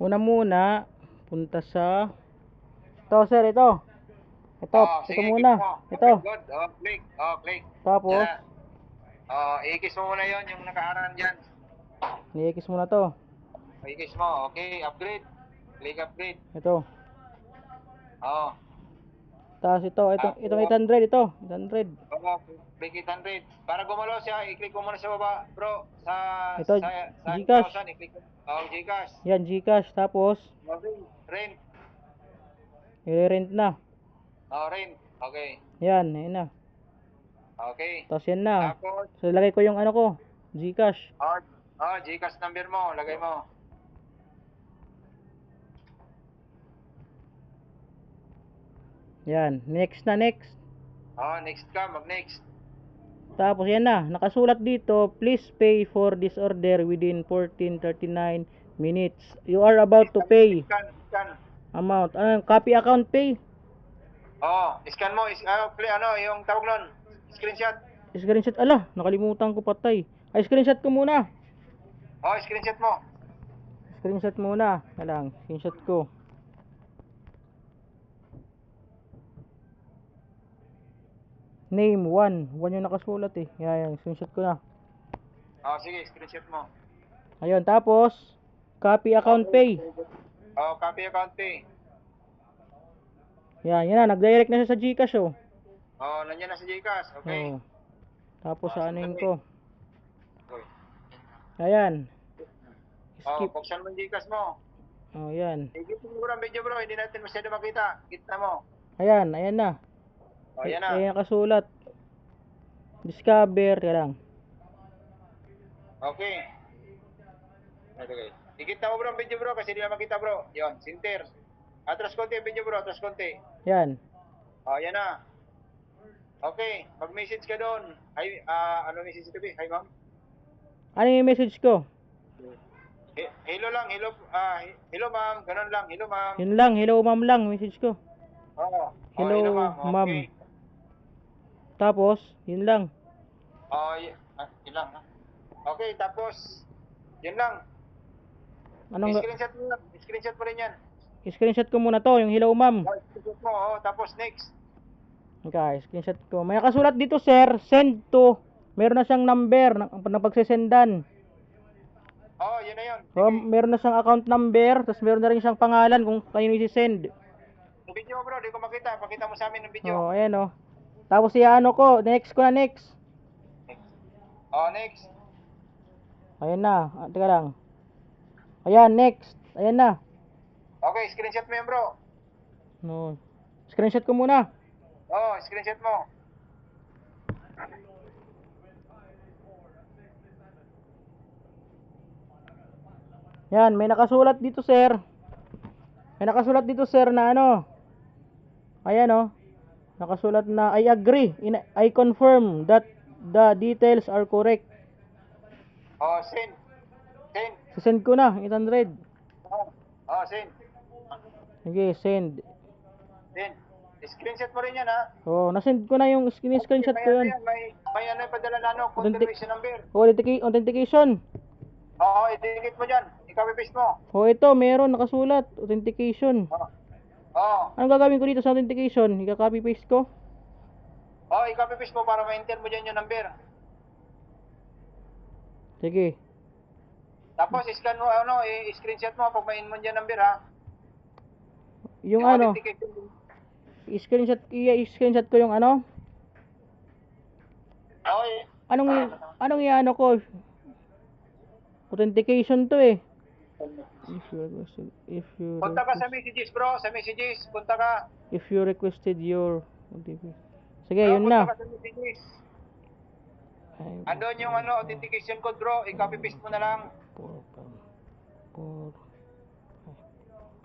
Una muna, punta sa... Ito sir, ito. Ito, ito Sige, muna. click mo. Ito. Okay, good. Click. Click. Tapos, Yan. I-kiss mo muna yon yung nakaharang dyan. i-kiss muna to. I-kiss mo. Okay, upgrade. Click upgrade. Ito. Oh. Tapos ito, itong Tapos, 800, ito. 800. click 800. Para gumalaw siya, i-click mo muna sa baba, bro. Sa Ito, sa Gcash. 1,000, i-click mo. Gcash. Yan, Gcash. Tapos, Rent. i-rent na. Rent. Okay. Yan, yan na. Okay. Tapos yan na. Tapos, So, ilagay ko yung ano ko, Gcash. Gcash number mo, lagay mo. Yan, next na, next. Next ka, mag-next. Tapos yan na, nakasulat dito, please pay for this order within 14:39 minutes. You are about to pay Scan. amount. Ano, copy account pay? Scan mo, play yung tawag nun. Screenshot. Screenshot, ala, nakalimutan ko patay. Ay, screenshot ko muna. Screenshot mo. Screenshot muna. Alang, screenshot ko. Name 1 yung nakasulat eh. Yan, screenshot ko na. Sige, screenshot mo. Ayun, tapos copy account pay. Copy account pay. Yan, yan na, nag-direct na siya sa GCash oh. Nandiyan na sa Gcash. Okay. Oh. Tapos anin ko. Okay. Ayan. Skip. Buksan mo yung Gcash mo. Yan. Higit mo ang video bro, hindi natin masyado makita. Kita mo. Ayan na. Ayan na. Ayan nakasulat. Discover, yan lang. Okay. Ikita mo bro ang video bro kasi hindi na makita bro. Yon, center. Atras konti ang video bro, atras konti. Yan. Yan na. Okay, mag-message ka doon. Hi, ano message ito be? Hi ma'am. Ano yung message ko? Hello lang, hello ma'am, ganun lang, hello ma'am. Yun lang, hello ma'am lang, message ko. Hello ma'am. Okay. Tapos, yun lang. Yun lang. Okay, tapos, yun lang. Anong Screenshot mo rin yan. screenshot ko muna to, yung hello ma'am. Screenshot mo, tapos next. Okay, screenshot ko. May nakasulat dito sir, send to. Meron na siyang number na pagsesendan. Yun na yun. Meron na siyang account number, tapos meron na rin siyang pangalan kung kanino i-send. Yung video mo bro, di ko makita. Pakita mo sa amin ng video. Ayan oh. Tapos ano ko, next ko na next. Next. Ayan na, teka lang. Ayan, next. Ayan na. Okay, screenshot mo yan bro. No. Screenshot ko muna. Screenshot mo. Yan, may nakasulat dito sir. May nakasulat dito sir na ano. Ayan oh. Nakasulat na I agree. I confirm that the details are correct. Send. Send ko na, 800. Send. Sige, send. Send. Screenshot mo rin yan ha. Nasend ko na yung screenshot ko yan. May ano yung padala na confirmation number. Authentication. I-delete mo dyan. I-copy paste mo. Ito, meron nakasulat. Authentication. Anong gagawin ko dito sa authentication? I-copy paste ko? I-copy paste mo para ma-enter mo dyan yung number. Sige. Tapos, i-scan mo, i-screenshot mo pag ma-in mo dyan number ha. Yung ano? I-screenshot ko yung ano? Anong i-ano ko? Authentication to eh. Punta ka sa messages bro, sa messages, punta ka. If you requested your OTP. Sige, yun na. Punta ka sa messages. Andun yung authentication code bro, i-copy paste mo na lang.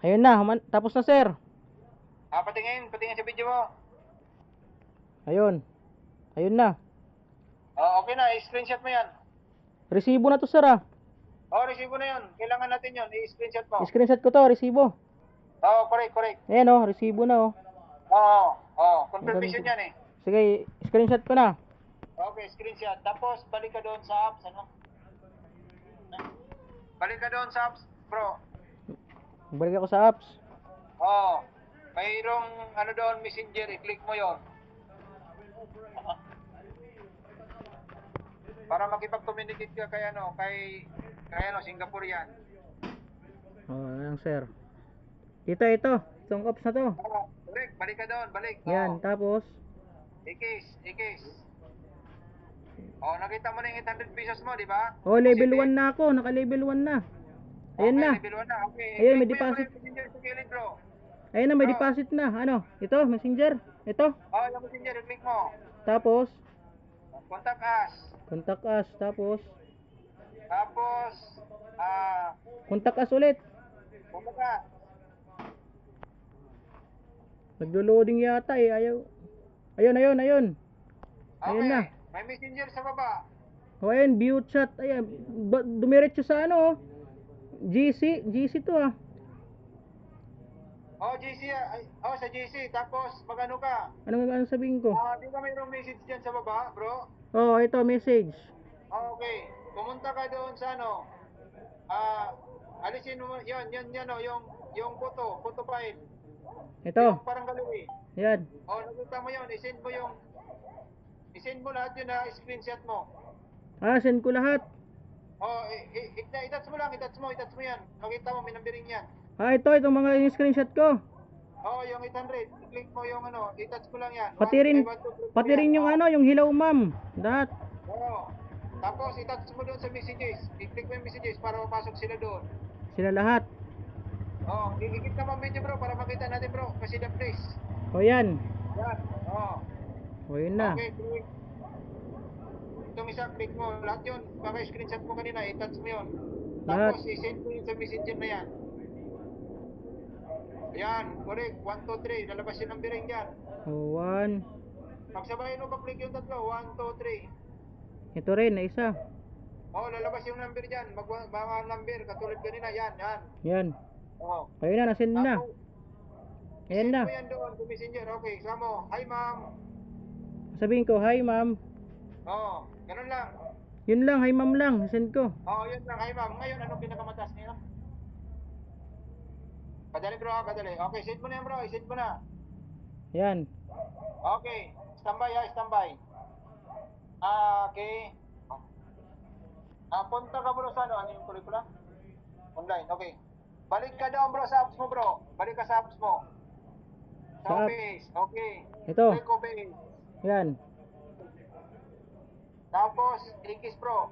Ayun na, tapos na sir. Patingin sa video mo. Ayun na. Okay na, i-screenshot mo yan. Resibo na to sir ah. Resibo na yan. Kailangan natin yun, i-screenshot mo. I-screenshot ko to, resibo. Correct. Ayan oh, resibo na oh. Confirmation yan eh. Sige, screenshot ko na. Okay, screenshot. Tapos, balik ka doon sa apps, Balik ka doon sa apps, bro. Balik ako sa apps. Oh, mayroong ano doon, messenger, i-click mo yon. Para makipag-communicate ka kay ano, kay ano, Singaporean. Oh, ayan sir. Ito. Itong apps na to. Oh, correct, balik ka doon, balik. Yan, Oh, tapos. ikis. Oh, nakita mo na yung 800 pesos mo, di ba? Oh, level Positive. 1 na ako. Naka-level 1 na. Ayan Okay, na. level 1 na. Okay, Ayan, may i-click mo yung deposit. messenger sa gilid, bro. Ayan na, may Bro. deposit na. Ano? Ito, messenger. Ito. Oh, yung messenger, i-click mo. Tapos, Contact us. contact us. Tapos, Tapos, contact us ulit. kumbaga, Naglo-loading yata eh. Ayaw. Ayun. Ayun okay, na. may messenger sa baba. O ayan, view chat. Ayan. Dumiretso sa ano oh. GC to ah. Oh, GC, sa GC. Tapos, magano ka? Ano sabihin ko? Di ba mayroong message dyan sa baba, bro? Oh, ito, message. Okay, pumunta ka doon sa ano, alisin mo, yan, oh, yung photo file. Ito. Yung parang gallery. Yan. Oh, nakita mo yun, isend mo lahat yun na screenshot mo. Ah, send ko lahat. Oh, itats mo lang, itats mo yan. Makita mo, may numbering yan. Ah, itong mga yung screenshot ko. Oh, yung 800, click mo yung ano, itats mo lang yan. Pati rin yung ano, yung hello ma'am. Lahat. Oo. Tapos itats mo doon sa messages. I-click mo yung messages para mapasok sila doon. Sila lahat. Oh, ikikit ka mo video bro para makita natin bro. Kasi the place. O yan. Yan. Oh. O yun na. Okay, click. Itong isa, click mo. Lahat yun. Baka screenshot mo kanina, itats mo yun. Lahat. Tapos i-send mo yun sa messenger na yan. Yan, correct. 1, 2, 3. Lalabas yung numbering dyan. O, 1. Pagsabayin mo, pa-click yung tatlo. 1, 2, 3. Ito rin, na isa. Oh, lalabas yung number dyan. Mga number, katulad kanina. Yan. Yan. Oh. Ayun na, nasend na. Tapos, Ayan na. send mo yan doon sa messenger. Okay, samo. Hi, ma'am. Sabihin ko, hi ma'am. Oh, ganun lang. Yun lang, hi ma'am lang. Send ko. Oh, yun lang. Hi, ma'am. Ngayon, anong pinakamataas niya? Kadali, bro. Kadali. Okay, send mo na yan, bro. Send mo na. Yan. Okay. Standby, ha. Standby. Okay. Punta ka, bro, sa ano? Ano yung curricula? Online. Okay. Balik ka doon, bro, sa apps mo, bro. Balik ka sa apps mo. Sa Sa app. office. Okay. Ito. Click office. Yan. Tapos, ikis, bro.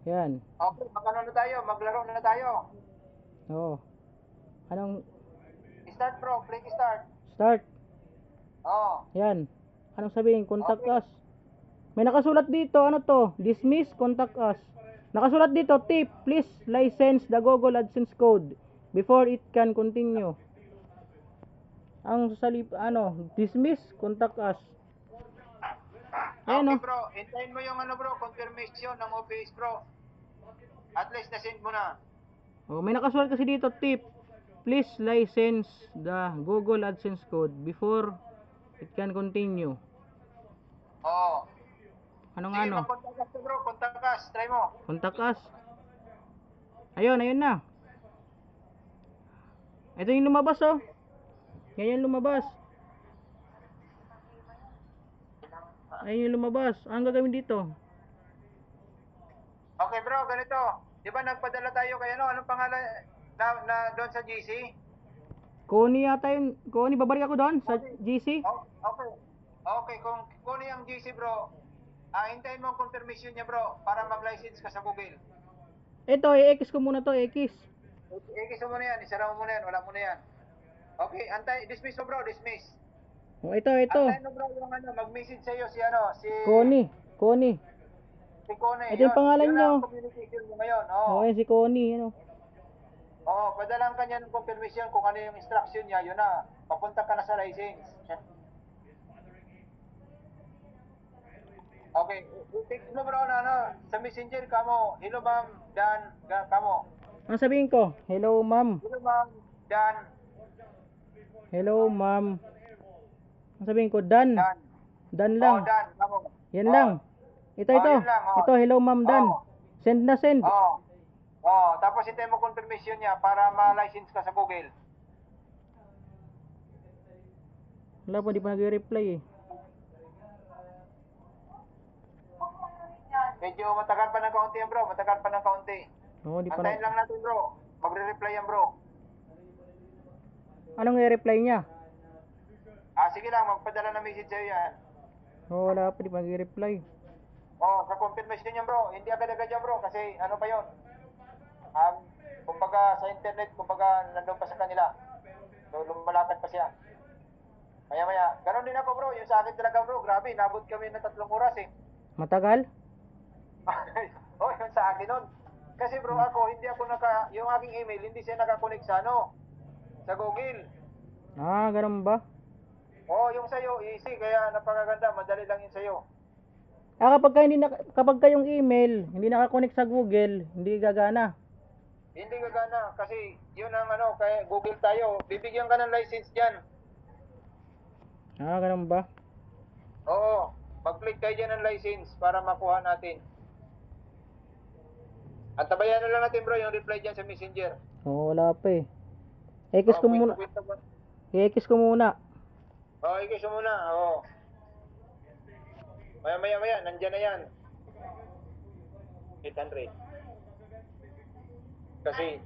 Yan. Okay, magano na tayo? Maglaro na tayo. Oo. Anong Start, bro. Click start. start? Oh. Yan. Anong sabihin? Contact Okay. us. May nakasulat dito. Ano to? Dismiss, contact us. Nakasulat dito, tip, please license the Google AdSense code before it can continue. Ang dismiss, contact us. Ayan Okay, o. bro. Hintayin mo yung ano, bro, confirmation ng office, bro. At least na-send mo na. Oh, may nakasulat kasi dito, tip, please license the Google AdSense code before it can continue. Oo. Anong Sige, ano? mag-contact us, bro. Contact us. Try mo. Contact us. Ayun na. Ito yung lumabas oh. Yan yung lumabas. Ayun yung lumabas. Ang gagawin dito? Okay, bro. Ganito. Di ba nagpadala tayo kay ano? Anong pangalan na doon sa GC? Connie yata yun. Connie, babalik ako doon sa GC. Oh, okay. Okay, kung kunin ang GC, bro, hintayin mo ang confirmation niya, bro, para mag-license ka sa Google. Ito, i-X ko muna to, X. Ikis mo muna yan. Isara mo muna yan. Wala mo na yan. Okay, dismiss mo, bro. Dismiss. Oh, ito. Antayin mo, bro, yung ano, mag-message sa'yo si Connie. Si Kone. Ito yung pangalan yun niyo. ang communication mo ngayon. Oh, ayan si Connie. Ano? Oo, padalang ka niya ng confirmation kung ano yung instruction niya. Yun na. Papunta ka na sa license. Okay, text mo, bro, na ano, sa messenger kamo. Hello, ma'am, Dan, kamo. Ang sabihin ko, hello ma'am. Hello, ma'am, Dan. Hello ma'am. Ang sabihin ko, Dan. Dan. Dan lang. Dan, kamo. Yan lang. Ito. yun lang, Ito, hello ma'am Dan. Oh. Send na send. Oo. Oh, tapos hintayin mo confirmation niya para ma-license ka sa Google. Wala pa, di pa nag-reply eh. Medyo matagal pa ng kaunti yan bro, matagal pa ng kaunti. Oo, di pa Antayin na... lang natin bro, magre-reply yan bro. Anong i-reply niya? Sige lang, magpadala ng message sa'yo yan. Oo, wala pa, di pa nag-reply. Oh, sa confirmation yan bro, hindi agad-agad yan bro, kasi ano pa yun? Kumbaga sa internet, kumbaga nandun pa sa kanila. So, lumalakad pa siya. Maya-maya, ganon din ako bro, yung sa akin talaga bro, grabe, nabot kami ng 3 oras eh. Matagal? Oh, yun sa akin nun. Kasi bro, ako, hindi ako yung aking email, hindi siya nakakonect sa sa Google. Ah, ganun ba? Oh, yung sa'yo, easy, kaya napakaganda, madali lang yun sa'yo. Ah, kapag ka yung email, hindi nakakonect sa Google, hindi gagana. Hindi gagana, kasi yun ang kaya Google tayo, bibigyan ka ng license dyan. Ah, ganun ba? Oo, mag-click kayo dyan ng license para makuha natin. At tabayan na lang natin bro, yung reply dyan sa messenger. Oo, wala pa eh. I-kiss ko muna. Ba? I-kiss ko muna. I-kiss mo muna, oo. Maya, nandyan na yan. 800. Kasi